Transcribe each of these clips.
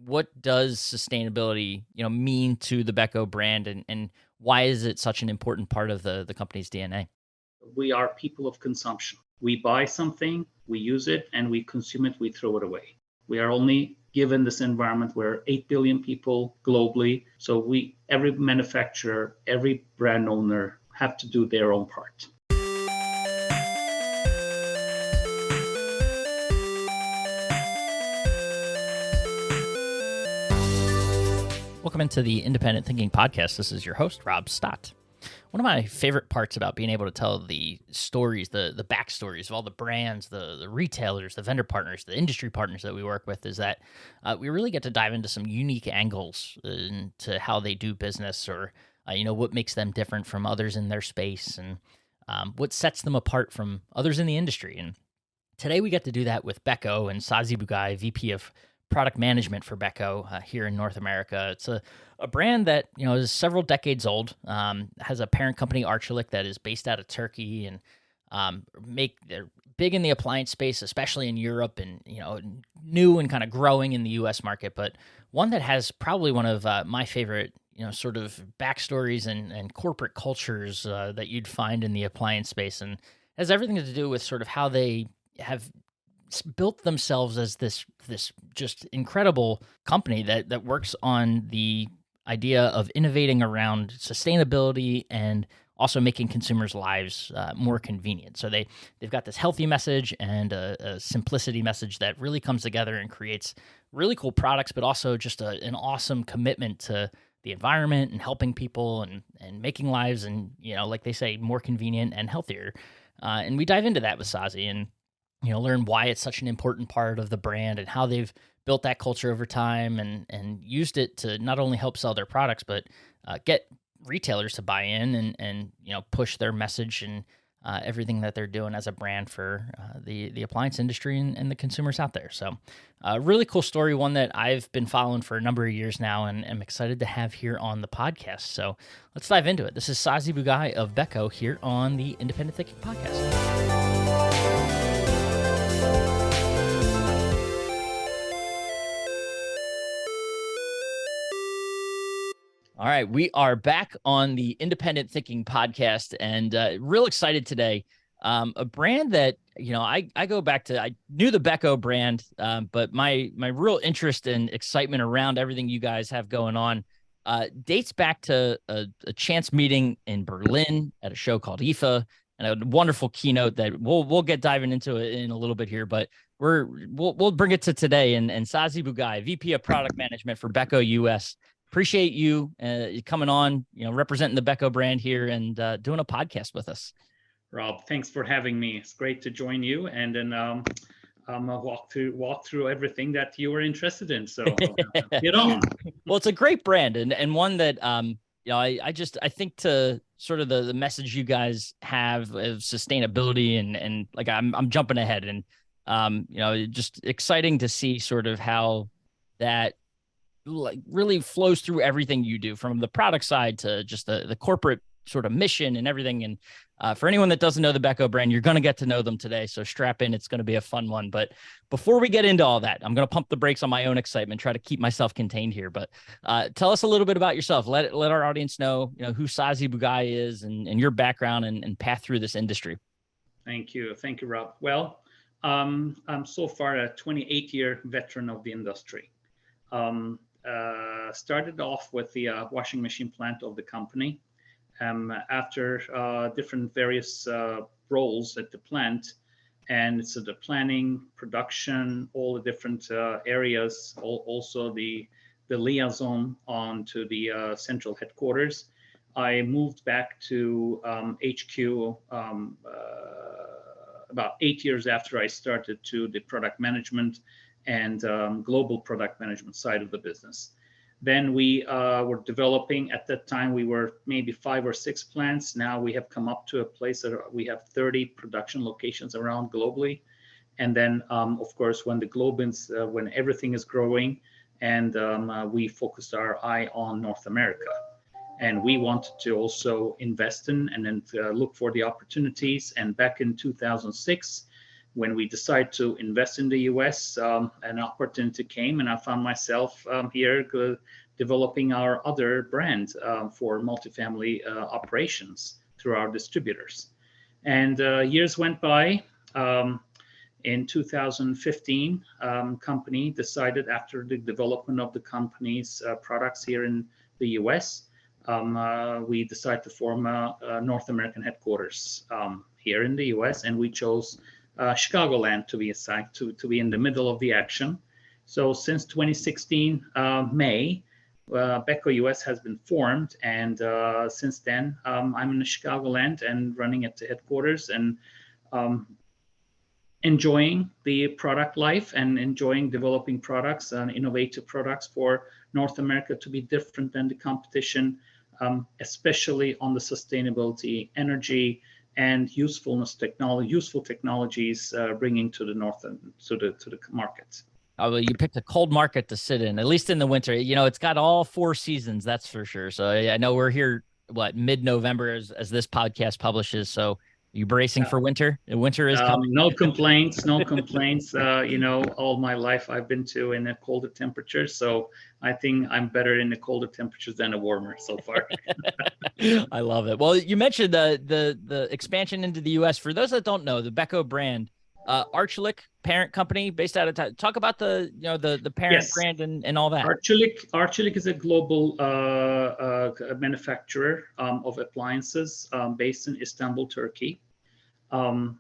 what does sustainability, mean to the Beko brand, and why is it such an important part of the company's DNA? We are people of consumption. We buy something, we use it, and we consume it, we throw it away. We are only given this environment where 8 billion people globally. So every manufacturer, every brand owner have to do their own part. Welcome into the Independent Thinking Podcast. This is your host, Rob Stott. One of my favorite parts about being able to tell the stories, the backstories of all the brands, the retailers, the vendor partners, the industry partners that we work with is that we really get to dive into some unique angles into how they do business, or what makes them different from others in their space, and what sets them apart from others in the industry. And today we get to do that with Beko and Sazi Bugay, VP of Product Management for Beko here in North America. It's a brand that is several decades old, has a parent company, Arçelik, that is based out of Turkey, and they're big in the appliance space, especially in Europe, and new and kind of growing in the U.S. market. But one that has probably one of my favorite sort of backstories and corporate cultures that you'd find in the appliance space, and has everything to do with sort of how they have built themselves as this just incredible company that works on the idea of innovating around sustainability and also making consumers' lives more convenient. So they've got this healthy message and a simplicity message that really comes together and creates really cool products, but also just an awesome commitment to the environment and helping people and making lives, and like they say, more convenient and healthier. And we dive into that with Sazi, and learn why it's such an important part of the brand and how they've built that culture over time, and used it to not only help sell their products, but get retailers to buy in and push their message and everything that they're doing as a brand for the appliance industry and the consumers out there. So really cool story, one that I've been following for a number of years now, and am excited to have here on the podcast. So let's dive into it. This is Sazi Bugay of Beko here on the Independent Thinking Podcast. All right, we are back on the Independent Thinking Podcast, and real excited today. A brand that I go back to. I knew the Beko brand, but my real interest and excitement around everything you guys have going on dates back to a chance meeting in Berlin at a show called IFA, and a wonderful keynote that we'll get diving into it in a little bit here, but we'll bring it to today. And Sazi Bugay, VP of Product Management for Beko US. Appreciate you coming on, representing the Beko brand here and doing a podcast with us. Rob, thanks for having me. It's great to join you, and then walk through everything that you were interested in. So get on. Well, it's a great brand, and one that I think to sort of the message you guys have of sustainability, and like I'm jumping ahead, and just exciting to see sort of how that like really flows through everything you do, from the product side to just the corporate sort of mission and everything. And for anyone that doesn't know the Beko brand, you're going to get to know them today. So strap in. It's going to be a fun one. But before we get into all that, I'm going to pump the brakes on my own excitement, try to keep myself contained here. But tell us a little bit about yourself. Let our audience know, who Sazi Bugay is, and your background and path through this industry. Thank you, Rob. Well, I'm so far a 28-year veteran of the industry. Started off with the washing machine plant of the company. After different various roles at the plant, and so the planning, production, all the different areas, also the liaison on to the central headquarters. I moved back to HQ about 8 years after I started, to the product management and global product management side of the business. Then we were developing. At that time, we were maybe 5 or 6 plants. Now we have come up to a place that we have 30 production locations around globally. And then, of course, when when everything is growing, and we focused our eye on North America. And we wanted to also invest in and then look for the opportunities. And back in 2006, when we decided to invest in the US, an opportunity came, and I found myself here developing our other brand for multifamily operations through our distributors. And years went by. In 2015, company decided, after the development of the company's products here in the US, we decided to form a North American headquarters here in the US, and we chose Chicagoland to be assigned to be in the middle of the action. So since 2016 May, Beko US has been formed, and since then I'm in the Chicagoland and running at the headquarters, and enjoying the product life and enjoying developing products and innovative products for North America to be different than the competition, especially on the sustainability, energy, and useful technologies bringing to the north and to the markets. Oh, well, you picked a cold market to sit in, at least in the winter. It's got all 4 seasons, that's for sure. So I know we're here, mid-November as this podcast publishes. So you bracing for winter? Winter is coming. No complaints, no complaints. All my life I've been in a colder temperature, so I think I'm better in the colder temperatures than a warmer so far. I love it. Well, you mentioned the expansion into the U.S. For those that don't know, the Beko brand, Arçelik parent company based out of talk about the parent brand and all that. Arçelik is a global manufacturer of appliances based in Istanbul, Turkey. Again,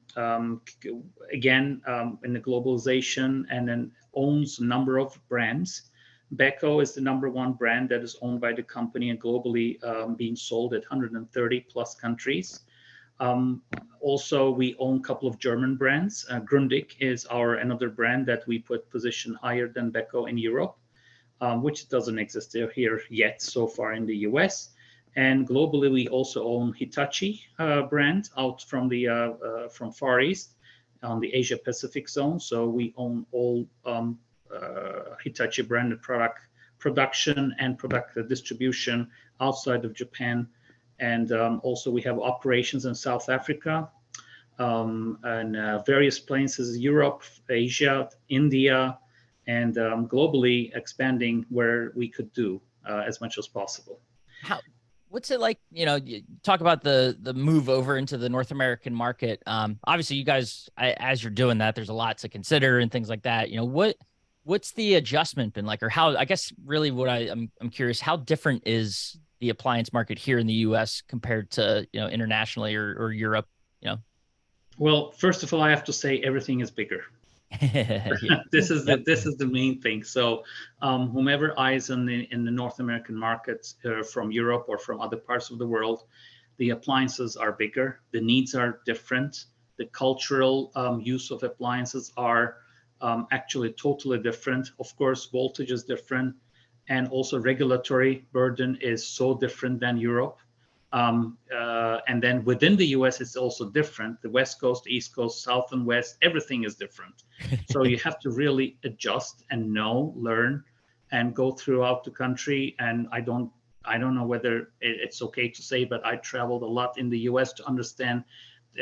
in the globalization, and then owns a number of brands. Beko is the number 1 brand that is owned by the company and globally being sold at 130 plus countries. Also, we own a couple of German brands. Grundig is another brand that we put position higher than Beko in Europe, which doesn't exist here yet so far in the US. And globally, we also own Hitachi brand out from from Far East on the Asia Pacific zone. So we own all Hitachi branded product production and product distribution outside of Japan. And also we have operations in South Africa and various places, Europe, Asia, India, and globally expanding where we could do as much as possible. What's it like? You talk about the move over into the North American market. Obviously, you guys, as you're doing that, there's a lot to consider and things like that. What's the adjustment been like, or how? I guess really, what I'm curious, how different is the appliance market here in the U.S. compared to internationally or Europe? Well, first of all, I have to say everything is bigger. This is the main thing. So whomever eyes in the North American markets from Europe or from other parts of the world, the appliances are bigger, the needs are different, the cultural use of appliances are actually totally different. Of course, voltage is different, and also regulatory burden is so different than Europe. And then within the US, it's also different. The West Coast, East Coast, South and West, everything is different. So you have to really adjust and learn, and go throughout the country. And I don't know whether it's okay to say, but I traveled a lot in the US to understand,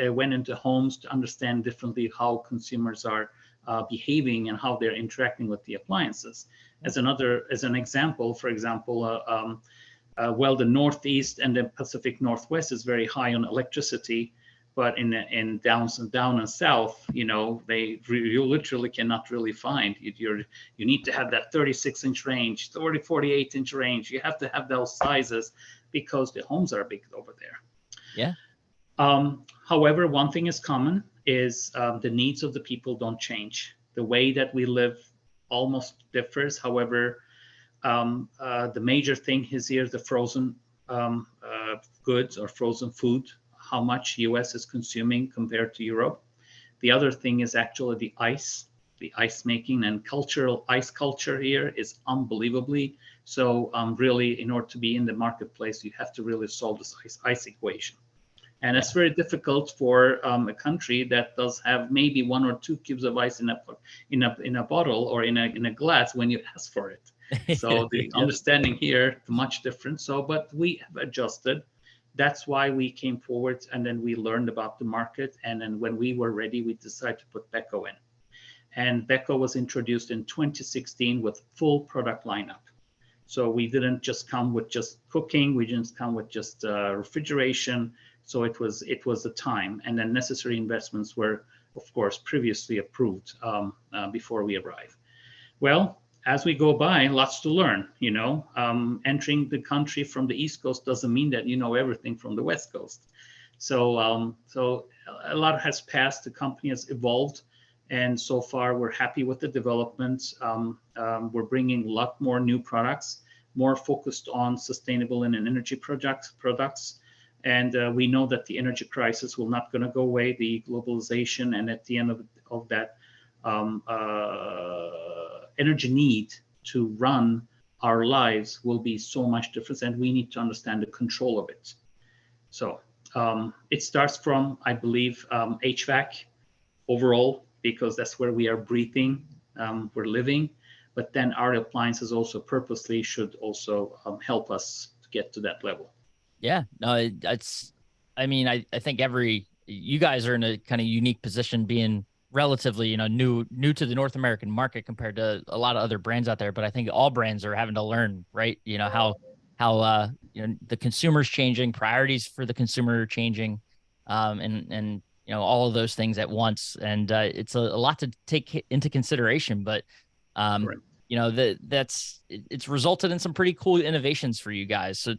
went into homes to understand differently how consumers are behaving and how they're interacting with the appliances. As an example, for example, the Northeast and the Pacific Northwest is very high on electricity, but in down and south, you literally cannot really find. You need to have that 36-inch range, 48-inch range. You have to have those sizes because the homes are big over there. Yeah. However, one thing is common is the needs of the people don't change. The way that we live almost differs. However, the major thing is here the frozen goods or frozen food, how much US is consuming compared to Europe. The other thing is actually the ice making, and ice culture here is unbelievably. So really, in order to be in the marketplace, you have to really solve this ice equation. And it's very difficult for a country that does have maybe 1 or 2 cubes of ice in a bottle or in a glass when you ask for it. So the understanding here is much different. But we have adjusted, That's why we came forward, and then we learned about the market. And then when we were ready, we decided to put Beko in. And Beko was introduced in 2016 with full product lineup. So we didn't just come with just cooking. We didn't come with just refrigeration. So it was the time, and then necessary investments were, of course, previously approved before we arrived. Well, as we go by, lots to learn. Entering the country from the East Coast doesn't mean that you know everything from the West Coast. So a lot has passed. The company has evolved, and so far we're happy with the development. We're bringing a lot more new products, more focused on sustainable and energy products. And we know that the energy crisis will not going to go away, the globalization, and at the end of that, energy need to run our lives will be so much different, and we need to understand the control of it. So it starts from, I believe, HVAC overall, because that's where we are breathing, we're living. But then our appliances also purposely should also help us to get to that level. Yeah, no, I think you guys are in a kind of unique position, being relatively, new to the North American market compared to a lot of other brands out there. But I think all brands are having to learn, right? How the consumer's changing, priorities for the consumer are changing, and all of those things at once. And it's a lot to take into consideration. But Correct. it's resulted in some pretty cool innovations for you guys. So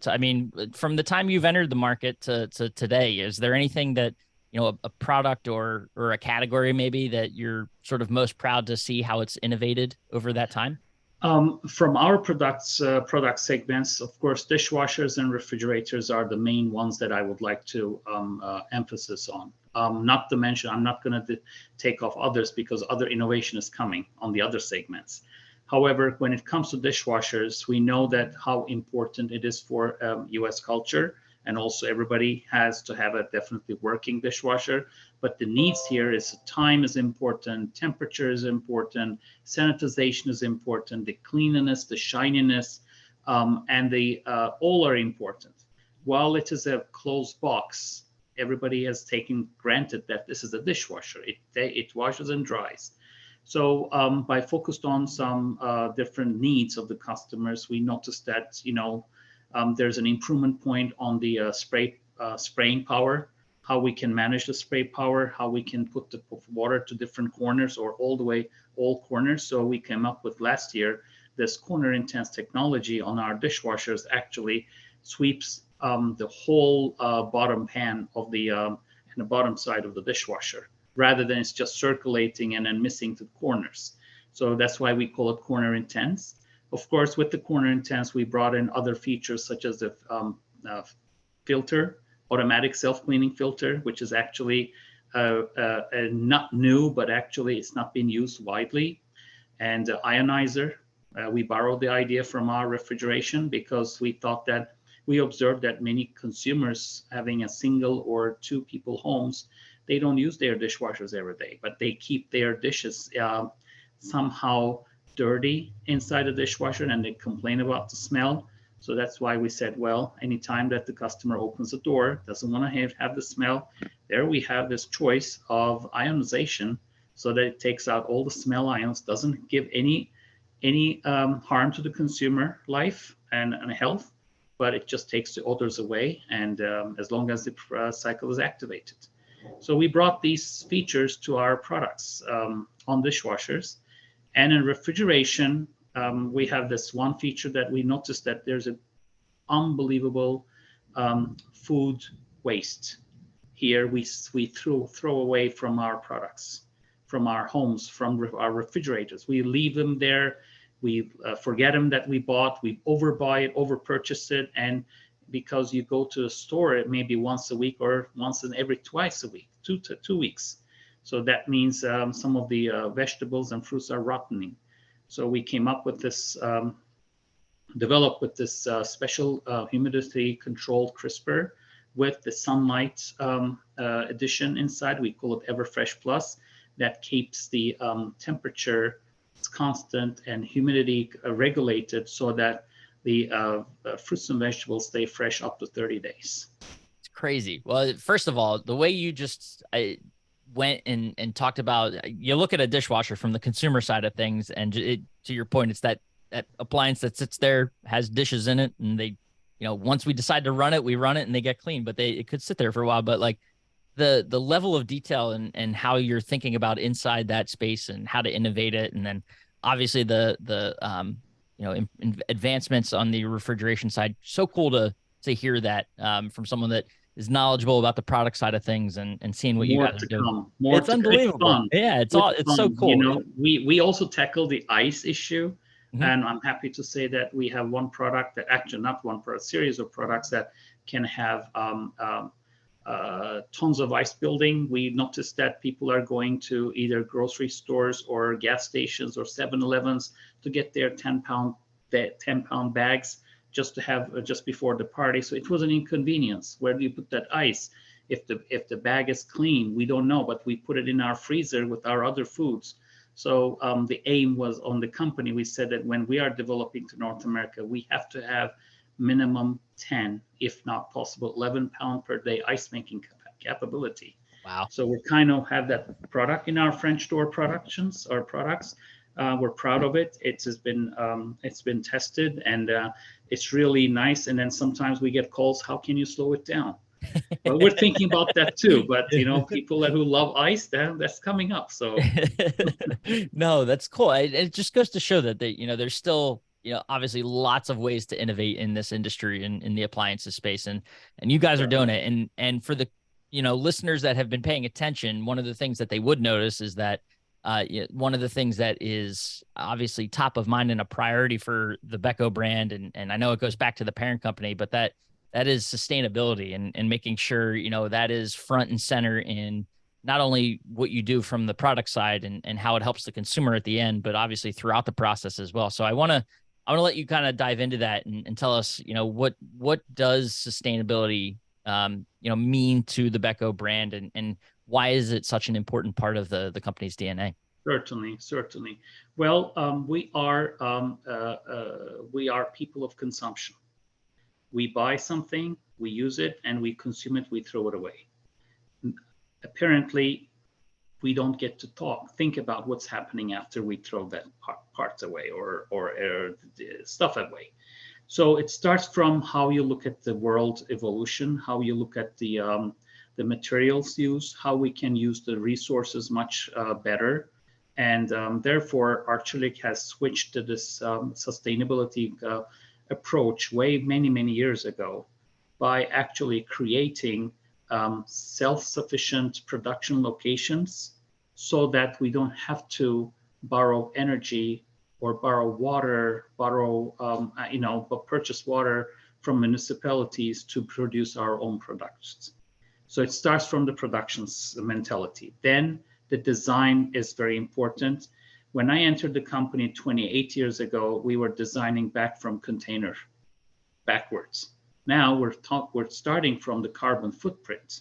from the time you've entered the market to today, is there anything that, a product or a category maybe that you're sort of most proud to see how it's innovated over that time? From our product segments, of course, dishwashers and refrigerators are the main ones that I would like to emphasis on. Not to mention, I'm not going to take off others because other innovation is coming on the other segments. However, when it comes to dishwashers, we know that how important it is for U.S. culture, and also everybody has to have a definitely working dishwasher. But the needs here is time is important, temperature is important, sanitization is important, the cleanliness, the shininess, and the all are important. While it is a closed box, everybody has taken granted that this is a dishwasher. It washes and dries. So by focused on some different needs of the customers, we noticed that there's an improvement point on the spraying power, how we can manage the spray power, how we can put the water to different corners or all corners. So we came up with last year this corner intense technology on our dishwashers actually sweeps the whole bottom pan of and the bottom side of the dishwasher, rather than it's just circulating and then missing the corners. So that's why we call it corner intense. Of course, with the corner intense, we brought in other features such as the filter, automatic self-cleaning filter, which is actually not new, but actually it's not been used widely. And ionizer, we borrowed the idea from our refrigeration because we observed that many consumers having a single or two people homes, they don't use their dishwashers every day, but they keep their dishes somehow dirty inside the dishwasher, and they complain about the smell. So that's why we said, well, anytime that the customer opens the door, doesn't want to have the smell, there we have this choice of ionization, so that it takes out all the smell ions, doesn't give any harm to the consumer life and health, but it just takes the odors away, and as long as the cycle is activated. So we brought these features to our products on dishwashers. And in refrigeration, we have this one feature that we noticed that there's an unbelievable food waste. Here we throw away from our products, from our homes, from our refrigerators. We leave them there. We forget them that we bought. We overbuy it, overpurchase it, and because you go to a store, it may be once a week or once in every twice a week, 2 weeks. So that means some of the vegetables and fruits are rotting. So we came up with this, developed with this special humidity controlled crisper with the sunlight addition inside. We call it Everfresh Plus, that keeps the temperature constant and humidity regulated so that the fruits and vegetables stay fresh up to 30 days. Crazy. Well, first of all, the way you just went and talked about, you look at a dishwasher from the consumer side of things, and to your point, it's that appliance that sits there, has dishes in it, and they, once we decide to run it, we run it and they get clean, but it could sit there for a while. But like the level of detail and how you're thinking about inside that space and how to innovate it, and then obviously advancements on the refrigeration side. So cool to hear that from someone that is knowledgeable about the product side of things and seeing what you More guys are to doing. come. More It's to come. It's unbelievable. fun. Yeah, it's so Fun. cool. We also tackle the ice issue, Mhm. and I'm happy to say that we have one product that actually not one for a series of products that can have tons of ice building. We noticed that people are going to either grocery stores or gas stations or 7-Elevens to get their 10-pound bags just to have just before the party. So it was an inconvenience. Where do you put that ice? If the bag is clean, we don't know, but we put it in our freezer with our other foods. So the aim was on the company. We said that when we are developing to North America, we have to have minimum 10, if not possible, 11 pound per day ice making capability. Wow. So we kind of have that product in our French door productions or products. We're proud of it. It's been tested, and it's really nice. And then sometimes we get calls, how can you slow it down? Well, we're thinking about that too, but people who love ice, that's coming up. So No, that's cool. It just goes to show that there's still, obviously lots of ways to innovate in this industry and in the appliances space. And you guys are doing it. And for the, listeners that have been paying attention, one of the things that they would notice is that one of the things that is obviously top of mind and a priority for the Beko brand, and I know it goes back to the parent company, but that is sustainability and making sure, that is front and center in not only what you do from the product side and how it helps the consumer at the end, but obviously throughout the process as well. So I want to let you kind of dive into that and tell us, what does sustainability, mean to the Beko brand, and why is it such an important part of the company's DNA? certainly. Well, we are people of consumption. We buy something, we use it, and we consume it, we throw it away. Apparently, we don't get to think about what's happening after we throw that parts away or stuff away. So it starts from how you look at the world evolution, how you look at the materials used, how we can use the resources much better. And therefore, Arçelik has switched to this sustainability approach many years ago by actually creating self-sufficient production locations so that we don't have to borrow energy or borrow water, but purchase water from municipalities to produce our own products. So it starts from the production mentality. Then the design is very important. When I entered the company 28 years ago, we were designing back from container backwards. Now we're starting from the carbon footprint.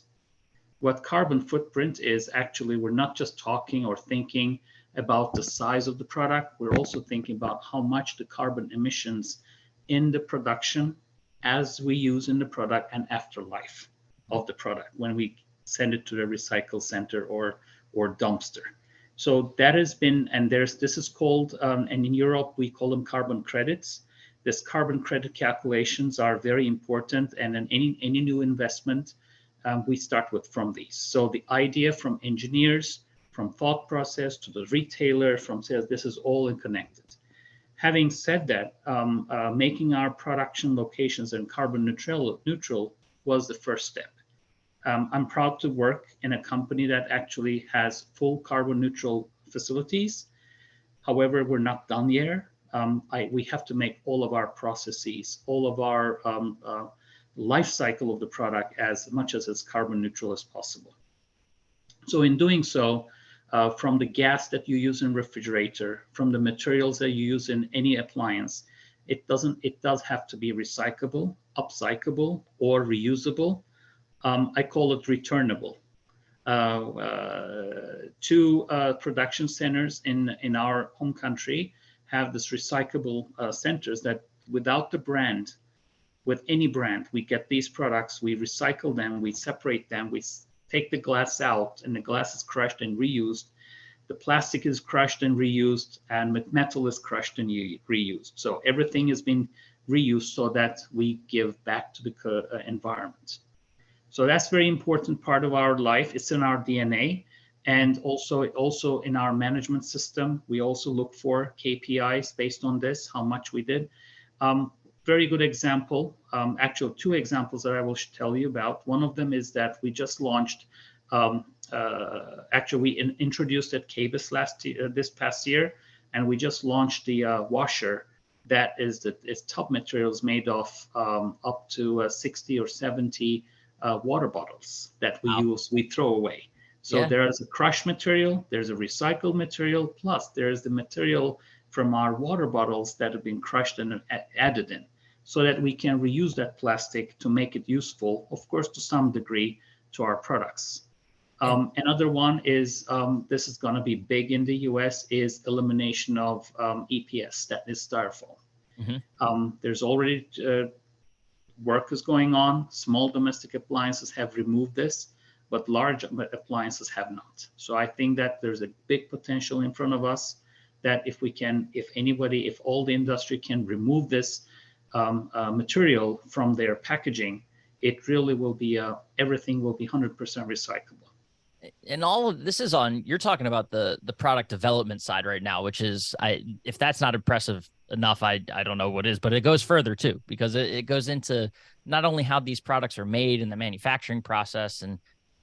What carbon footprint is, actually, we're not just talking or thinking about the size of the product. We're also thinking about how much the carbon emissions in the production as we use in the product and afterlife of the product when we send it to the recycle center or dumpster. So that has been, and this is called, and in Europe we call them carbon credits. This carbon credit calculations are very important, and in any new investment, we start from these. So the idea from engineers, from thought process to the retailer, from sales, this is all connected. Having said that, making our production locations and carbon neutral was the first step. I'm proud to work in a company that actually has full carbon neutral facilities. However, we're not done yet. We have to make all of our processes, all of our life cycle of the product as much as it's carbon neutral as possible. So in doing so, from the gas that you use in refrigerator, from the materials that you use in any appliance, it does have to be recyclable, upcyclable, or reusable. I call it returnable. Two production centers in our home country have this recyclable centers that without the brand with any brand. We get these products, we recycle them, we separate them, we take the glass out, and the glass is crushed and reused. The plastic is crushed and reused, and metal is crushed and reused. So everything has been reused so that we give back to the environment. So that's very important part of our life. It's in our DNA, and also in our management system. We also look for KPIs based on this, how much we did. Very good example. Actually, two examples that I will tell you about. One of them is that we just launched. Actually, we introduced at KBIS this past year, and we just launched the washer that is tub materials made of up to 60 or 70 water bottles that we throw away. So there is a crushed material, there's a recycled material, plus there's the material from our water bottles that have been crushed and added in, so that we can reuse that plastic to make it useful, of course, to some degree, to our products. Another one is, this is going to be big in the US, is elimination of EPS, that is styrofoam. There's already work is going on. Small domestic appliances have removed this, but large appliances have not. So I think that there's a big potential in front of us, that if all the industry can remove this material from their packaging, it really will be, everything will be 100% recyclable. And all of this is you're talking about the product development side right now, which is, if that's not impressive enough, I don't know what is, but it goes further too, because it goes into not only how these products are made and the manufacturing process and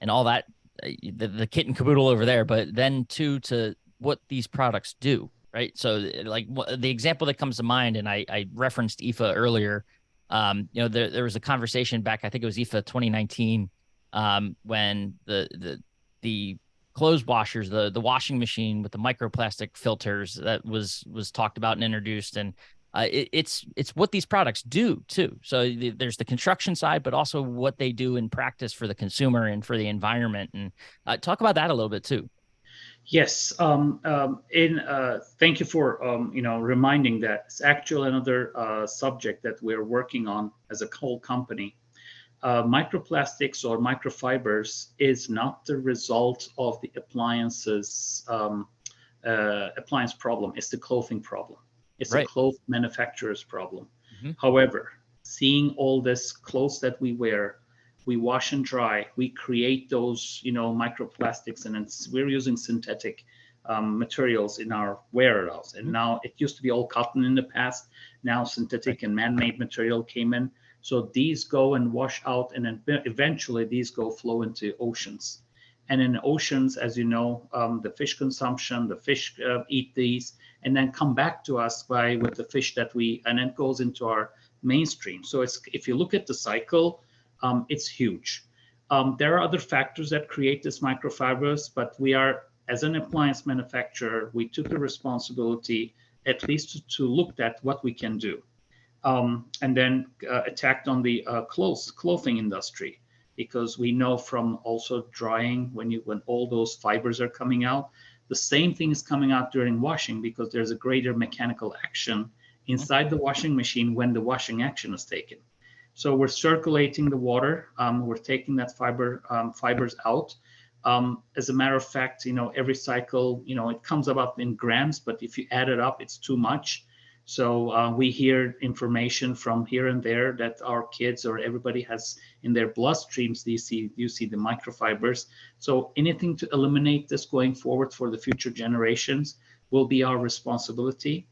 all that, the kit and caboodle over there, but then too, to what these products do, right? So like the example that comes to mind, and I referenced IFA earlier, there was a conversation back, I think it was IFA 2019, when the clothes washers, the washing machine with the microplastic filters that was talked about and introduced. And it's what these products do too. So there's the construction side, but also what they do in practice for the consumer and for the environment. And talk about that a little bit too. Yes. Thank you for reminding that. It's actually another subject that we're working on as a whole company. Microplastics or microfibers is not the result of the appliance problem. It's the clothing problem. It's a cloth manufacturer's problem. However, seeing all this clothes that we wear, we wash and dry, we create those microplastics, and we're using synthetic materials in our wearables. And now, it used to be all cotton in the past. Now synthetic and man-made material came in. So these go and wash out, and then eventually these flow into oceans. And in oceans, as you know, the fish consumption, the fish eat these, and then come back to us with the fish and then goes into our mainstream. So if you look at the cycle, it's huge. There are other factors that create this microfibers, but we are, as an appliance manufacturer, we took the responsibility at least to look at what we can do. And then attacked on the clothing industry, because we know from also drying, when all those fibers are coming out, the same thing is coming out during washing, because there's a greater mechanical action inside the washing machine when the washing action is taken. So we're circulating the water, we're taking that fibers out. As a matter of fact, every cycle, it comes about in grams, but if you add it up, it's too much. So we hear information from here and there that our kids or everybody has in their bloodstreams. You see the microfibers. So anything to eliminate this going forward for the future generations will be our responsibility.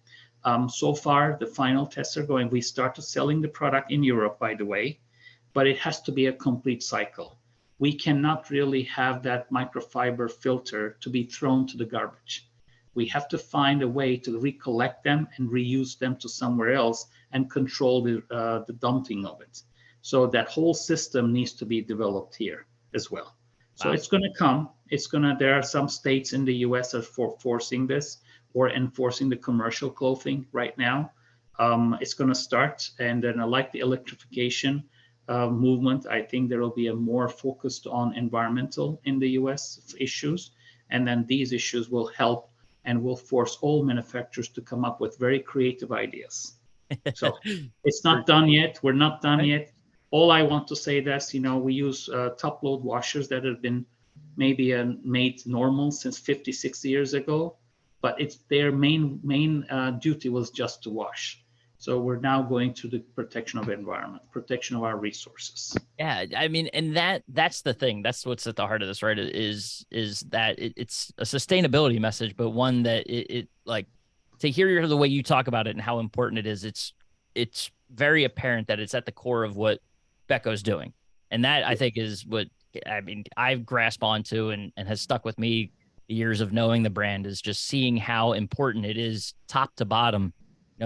So far, the final tests are going. We started selling the product in Europe, by the way, but it has to be a complete cycle. We cannot really have that microfiber filter to be thrown to the garbage. We have to find a way to recollect them and reuse them to somewhere else and control the dumping of it. So that whole system needs to be developed here as well. So it's going to come. There are some states in the US that are forcing this or enforcing the commercial clothing right now. It's going to start. And then I like the electrification movement. I think there will be a more focused on environmental in the US issues. And then these issues will help and will force all manufacturers to come up with very creative ideas. So it's For not done yet. We're not done sure. yet. All I want to say that's, we use top load washers that have been maybe made normal since 50, 60 years ago, but it's their main duty was just to wash. So we're now going to the protection of environment, protection of our resources. Yeah, I mean, and that's the thing. That's what's at the heart of this, right? Is that it's a sustainability message, but one that it like to hear the way you talk about it and how important it is. It's very apparent that it's at the core of what Beko's doing, and that I think is what I mean. I've grasped onto and has stuck with me years of knowing the brand is just seeing how important it is, top to bottom,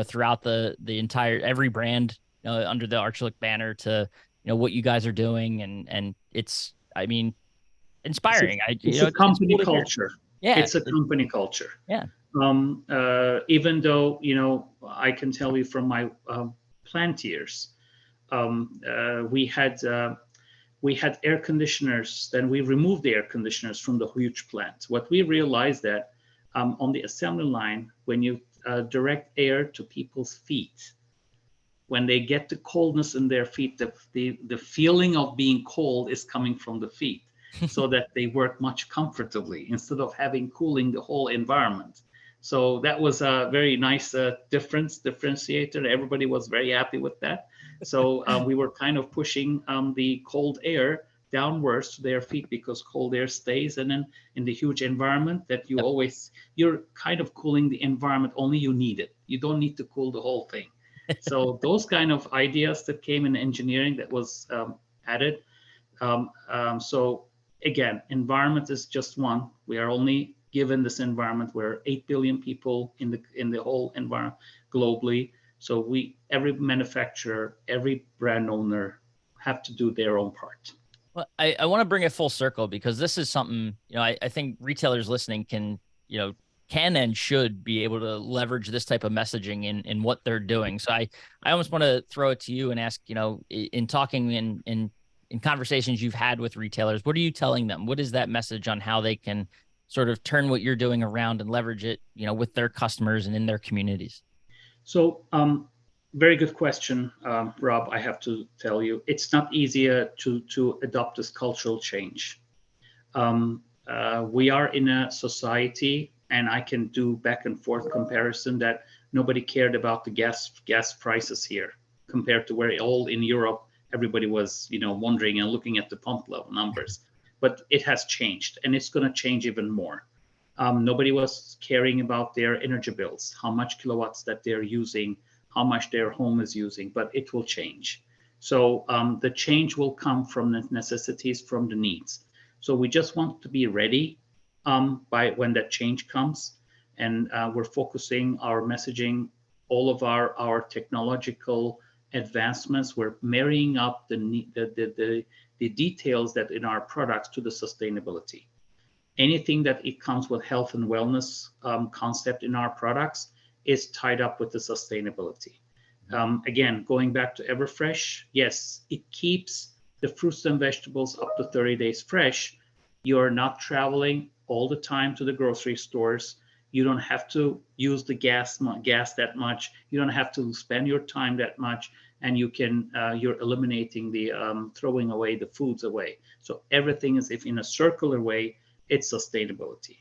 throughout the entire every brand, under the Archlick banner to what you guys are doing, and it's, I mean, It's a, inspiring. it's a It's company cool to hear. culture. Yeah, It's a company culture. yeah. Even though, I can tell you from my plant years, we had air conditioners. Then we removed the air conditioners from the huge plant. What we realized that on the assembly line, when you direct air to people's feet, when they get the coldness in their feet, the feeling of being cold is coming from the feet, so that they work much comfortably instead of having cooling the whole environment. So that was a very nice differentiator. Everybody was very happy with that. So we were kind of pushing the cold air downwards to their feet because cold air stays, and then in the huge environment that Yep. you're kind of cooling the environment, only you need it. You don't need to cool the whole thing. So those kind of ideas that came in engineering that was added. So again, environment is just one. We are only given this environment. We're 8 billion people in the whole environment globally. So every manufacturer, every brand owner have to do their own part. Well, I want to bring it full circle because this is something, I think retailers listening can and should be able to leverage this type of messaging in what they're doing. So I almost want to throw it to you and ask, in talking in conversations you've had with retailers, what are you telling them? What is that message on how they can sort of turn what you're doing around and leverage it, with their customers and in their communities? So, very good question, Rob. I have to tell you, it's not easier to adopt this cultural change. We are in a society, and I can do back and forth comparison that nobody cared about the gas prices here compared to where all in Europe everybody was wondering and looking at the pump level numbers. But it has changed, and it's going to change even more. Nobody was caring about their energy bills, how much kilowatts that they're using, how much their home is using, but it will change. So the change will come from the necessities, from the needs. So we just want to be ready by when that change comes, and we're focusing our messaging, all of our technological advancements. We're marrying up the details that in our products to the sustainability. Anything that it comes with health and wellness concept in our products is tied up with the sustainability. Again, going back to Everfresh, yes, it keeps the fruits and vegetables up to 30 days fresh. You're not traveling all the time to the grocery stores. You don't have to use the gas that much. You don't have to spend your time that much, and you're eliminating the throwing away the foods away. So everything is, if in a circular way, it's sustainability.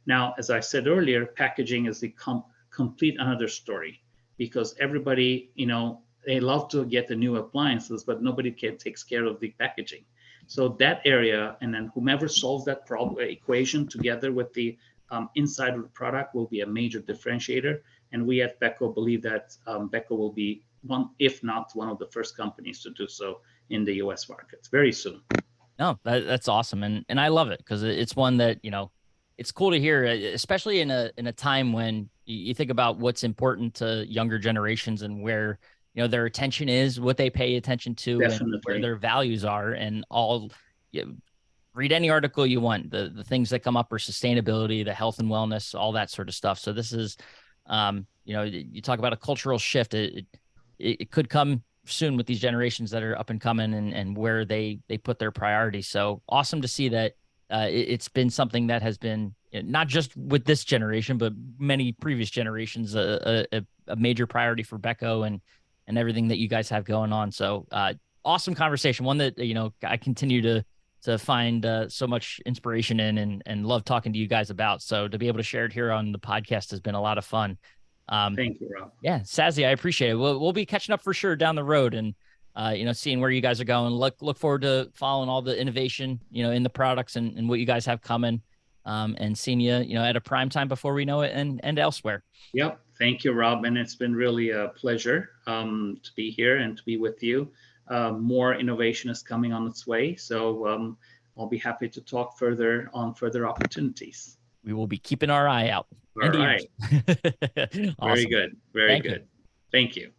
Now, as I said earlier, packaging is the complete another story, because everybody, they love to get the new appliances, but nobody takes care of the packaging. So that area, and then whomever solves that problem equation together with the inside of the product will be a major differentiator. And we at Beko believe that Beko will be one, if not one of the first companies to do so in the US markets very soon. No, that's awesome, and I love it because it's one that it's cool to hear, especially in a time when you think about what's important to younger generations and where their attention is, what they pay attention to, and where Definitely. their values are, and all. Read any article you want. The things that come up are sustainability, the health and wellness, all that sort of stuff. So this is, you talk about a cultural shift. It could come soon with these generations that are up and coming and where they put their priorities. So awesome to see that it's been something that has been not just with this generation, but many previous generations, a major priority for Beko and everything that you guys have going on. So awesome conversation, one that I continue to find so much inspiration in and love talking to you guys about. So to be able to share it here on the podcast has been a lot of fun. Thank you, Rob. Yeah, Sazi, I appreciate it. We'll be catching up for sure down the road, and seeing where you guys are going. Look forward to following all the innovation, in the products and what you guys have coming, and seeing you, at a prime time before we know it, and elsewhere. Yep. Thank you, Rob. And it's been really a pleasure to be here and to be with you. More innovation is coming on its way. So I'll be happy to talk further on further opportunities. We will be keeping our eye out. All right. Awesome. Very good. Very Thank good. you. Thank you.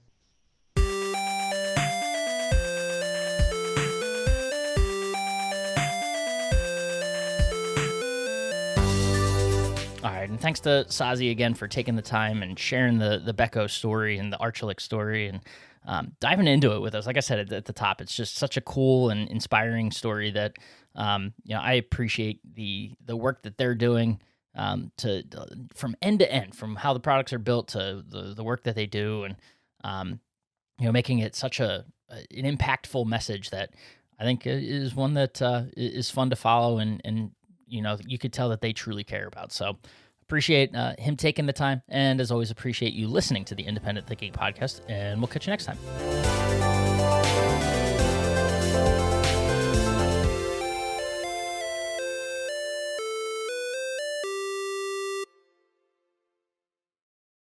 All right, and thanks to Sazi again for taking the time and sharing the Beko story and the Archulix story and diving into it with us. Like I said at the top, it's just such a cool and inspiring story that I appreciate the work that they're doing from end to end, from how the products are built to the work that they do, and making it such an impactful message that I think is one that is fun to follow and you could tell that they truly care about. So appreciate him taking the time. And as always, appreciate you listening to the Independent Thinking Podcast. And we'll catch you next time.